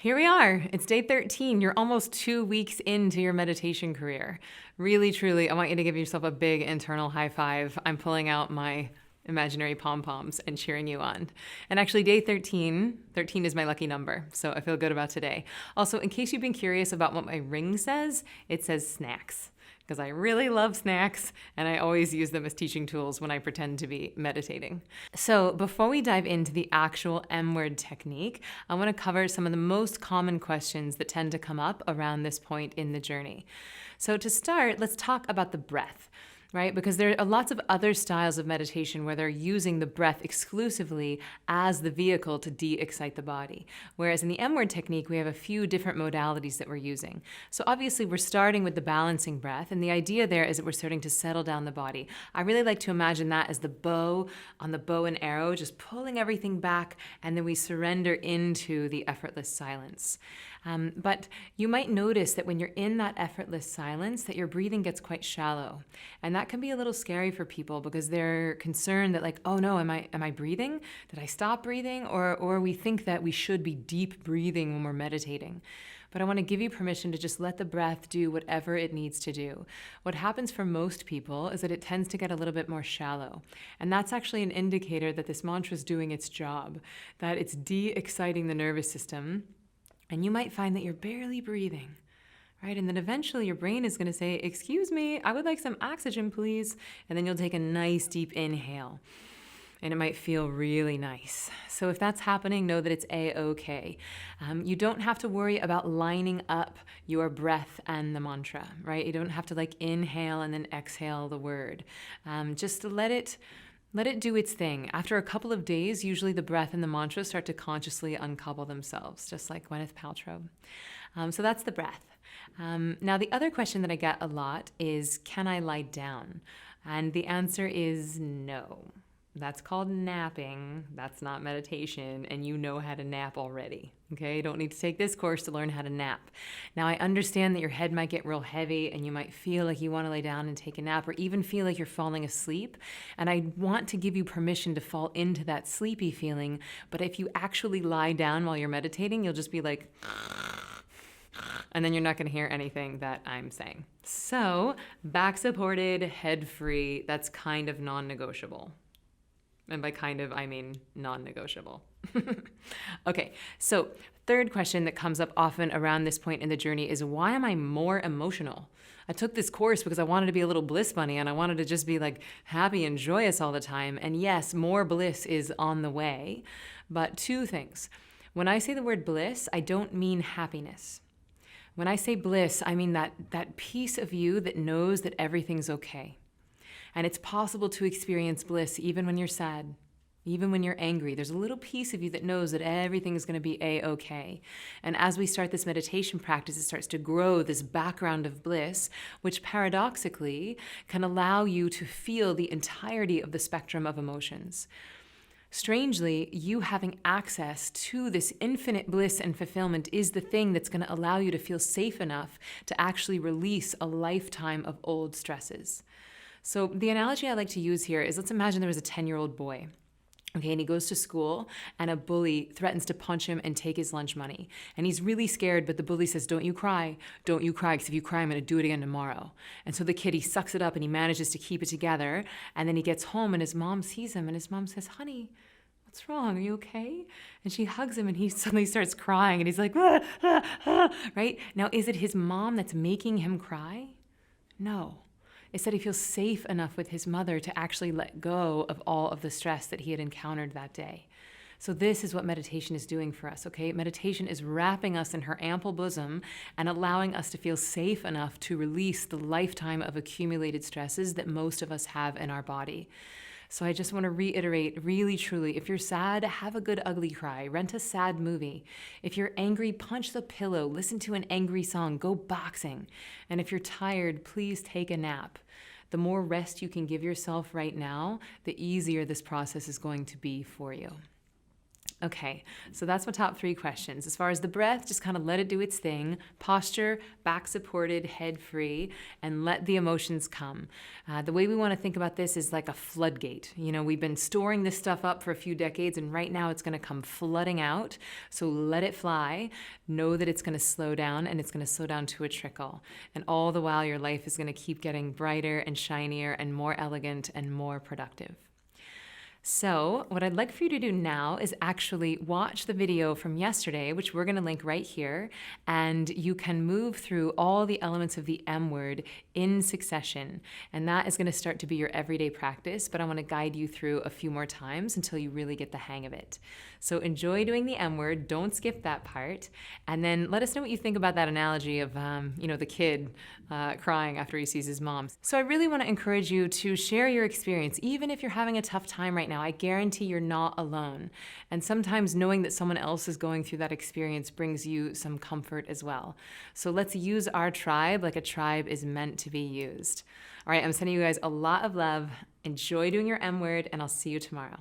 Here we are. It's day 13. You're almost 2 weeks into your meditation career. Really, truly, I want you to give yourself a big internal high five. I'm pulling out my imaginary pom-poms and cheering you on. And actually, day 13 is my lucky number, so I feel good about today. Also, in case you've been curious about what my ring says, it says snacks, because I really love snacks and I always use them as teaching tools when I pretend to be meditating. So before we dive into the actual M-word technique, I want to cover some of the most common questions that tend to come up around this point in the journey. So to start, let's talk about the breath. Right? Because there are lots of other styles of meditation where they're using the breath exclusively as the vehicle to de-excite the body. Whereas in the M-word technique, we have a few different modalities that we're using. So obviously we're starting with the balancing breath, and the idea there is that we're starting to settle down the body. I really like to imagine that as the bow on the bow and arrow, just pulling everything back, and then we surrender into the effortless silence. But you might notice that when you're in that effortless silence, that your breathing gets quite shallow. And that can be a little scary for people because they're concerned that like, oh no, am I breathing? Did I stop breathing? Or we think that we should be deep breathing when we're meditating. But I want to give you permission to just let the breath do whatever it needs to do. What happens for most people is that it tends to get a little bit more shallow. And that's actually an indicator that this mantra is doing its job, that it's de-exciting the nervous system. And you might find that you're barely breathing, right? And then eventually your brain is going to say, excuse me, I would like some oxygen, please. And then you'll take a nice deep inhale. And it might feel really nice. So if that's happening, know that it's A-okay. You don't have to worry about lining up your breath and the mantra, right? You don't have to like inhale and then exhale the word. Just let it do its thing. After a couple of days, usually the breath and the mantra start to consciously uncouple themselves, just like Gwyneth Paltrow. So that's the breath. Now, the other question that I get a lot is, can I lie down? And the answer is no. That's called napping. That's not meditation, and you know how to nap already. Okay, you don't need to take this course to learn how to nap. Now, I understand that your head might get real heavy and you might feel like you want to lay down and take a nap, or even feel like you're falling asleep. And I want to give you permission to fall into that sleepy feeling. But if you actually lie down while you're meditating, you'll just be like, and then you're not going to hear anything that I'm saying. So, back supported, head free, that's kind of non-negotiable. And by kind of, I mean non-negotiable. Okay, so third question that comes up often around this point in the journey is, why am I more emotional? I took this course because I wanted to be a little bliss bunny and I wanted to just be like happy and joyous all the time. And yes, more bliss is on the way. But two things. When I say the word bliss, I don't mean happiness. When I say bliss, I mean that piece of you that knows that everything's okay. And it's possible to experience bliss even when you're sad, even when you're angry. There's a little piece of you that knows that everything is going to be A-okay. And as we start this meditation practice, it starts to grow this background of bliss, which paradoxically can allow you to feel the entirety of the spectrum of emotions. Strangely, you having access to this infinite bliss and fulfillment is the thing that's going to allow you to feel safe enough to actually release a lifetime of old stresses. So the analogy I like to use here is, let's imagine there was a 10-year-old boy. Okay, and he goes to school and a bully threatens to punch him and take his lunch money. And he's really scared, but the bully says, don't you cry, because if you cry, I'm going to do it again tomorrow. And so the kid, he sucks it up and he manages to keep it together. And then he gets home and his mom sees him and his mom says, honey, what's wrong? Are you okay? And she hugs him and he suddenly starts crying and he's like, ah, ah, ah. Right? Now, is it his mom that's making him cry? No. It's that he feels safe enough with his mother to actually let go of all of the stress that he had encountered that day. So this is what meditation is doing for us, okay? Meditation is wrapping us in her ample bosom and allowing us to feel safe enough to release the lifetime of accumulated stresses that most of us have in our body. So I just want to reiterate, really, truly, if you're sad, have a good ugly cry. Rent a sad movie. If you're angry, punch the pillow. Listen to an angry song. Go boxing. And if you're tired, please take a nap. The more rest you can give yourself right now, the easier this process is going to be for you. Okay, so that's my top 3 questions. As far as the breath, just kind of let it do its thing. Posture, back supported, head free, and let the emotions come. The way we want to think about this is like a floodgate. You know, we've been storing this stuff up for a few decades, and right now it's going to come flooding out. So let it fly. Know that it's going to slow down, and it's going to slow down to a trickle. And all the while, your life is going to keep getting brighter and shinier and more elegant and more productive. So what I'd like for you to do now is actually watch the video from yesterday, which we're going to link right here, and you can move through all the elements of the M word in succession. And that is going to start to be your everyday practice, but I want to guide you through a few more times until you really get the hang of it. So enjoy doing the M word, don't skip that part, and then let us know what you think about that analogy of, the kid crying after he sees his mom. So I really want to encourage you to share your experience, even if you're having a tough time right now. I guarantee you're not alone. And sometimes knowing that someone else is going through that experience brings you some comfort as well. So let's use our tribe like a tribe is meant to be used. All right, I'm sending you guys a lot of love. Enjoy doing your M word, and I'll see you tomorrow.